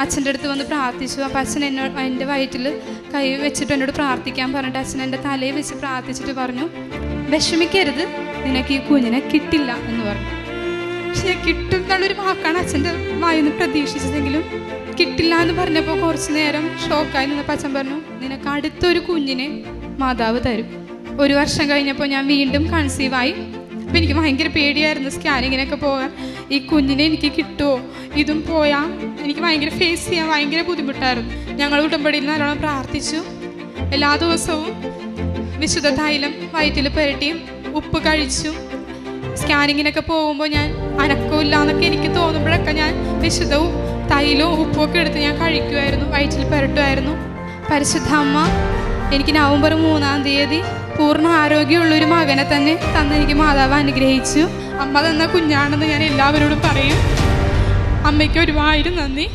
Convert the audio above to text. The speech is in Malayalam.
അച്ഛൻ്റെ അടുത്ത് വന്ന് പ്രാർത്ഥിച്ചു. അപ്പോൾ അച്ഛൻ എൻ്റെ വയറ്റിൽ കൈ വെച്ചിട്ട് എന്നോട് പ്രാർത്ഥിക്കാൻ പറഞ്ഞിട്ട് അച്ഛൻ എൻ്റെ തലയിൽ വെച്ച് പ്രാർത്ഥിച്ചിട്ട് പറഞ്ഞു, വിഷമിക്കരുത്, നിനക്ക് ഈ കുഞ്ഞിനെ കിട്ടില്ല എന്ന് പറഞ്ഞു. പക്ഷെ കിട്ടും എന്നുള്ളൊരു വാക്കാണ് അച്ഛൻ്റെ വായിന്ന് പ്രതീക്ഷിച്ചതെങ്കിലും കിട്ടില്ല എന്ന് പറഞ്ഞപ്പോൾ കുറച്ച് നേരം ഷോക്കായി നിന്നപ്പോൾ അച്ഛൻ പറഞ്ഞു, നിനക്ക് അടുത്തൊരു കുഞ്ഞിനെ മാതാവ് തരും. 1 വർഷം കഴിഞ്ഞപ്പോൾ ഞാൻ വീണ്ടും കൺസീവായി. അപ്പോൾ എനിക്ക് ഭയങ്കര പേടിയായിരുന്നു സ്കാനിങ്ങിനൊക്കെ പോകാൻ. ഈ കുഞ്ഞിനെ എനിക്ക് കിട്ടുമോ, ഇതും പോയാൽ എനിക്ക് ഭയങ്കര ഫേസ് ചെയ്യാൻ ഭയങ്കര ബുദ്ധിമുട്ടായിരുന്നു. ഞങ്ങൾ ഉടമ്പടിയിൽ നല്ലോണം പ്രാർത്ഥിച്ചു. എല്ലാ ദിവസവും വിശുദ്ധ തൈലം വയറ്റിൽ പുരട്ടി ഉപ്പ് കഴിച്ചു. സ്കാനിങ്ങിനൊക്കെ പോകുമ്പോൾ ഞാൻ അനക്കമില്ല എന്നൊക്കെ എനിക്ക് തോന്നുമ്പോഴൊക്കെ ഞാൻ വിശുദ്ധവും തൈലവും ഉപ്പുമൊക്കെ എടുത്ത് ഞാൻ കഴിക്കുമായിരുന്നു, വയറ്റിൽ പുരട്ടുമായിരുന്നു. പരിശുദ്ധ അമ്മ എനിക്ക് നവംബർ 3-ാം തീയതി പൂർണ്ണ ആരോഗ്യമുള്ളൊരു മകനെ തന്നെ തന്നെനിക്ക് മാതാവ് അനുഗ്രഹിച്ചു. അമ്മ തന്ന കുഞ്ഞാണെന്ന് ഞാൻ എല്ലാവരോടും പറയും. അമ്മയ്ക്ക് ഒരുപാട് നന്ദി.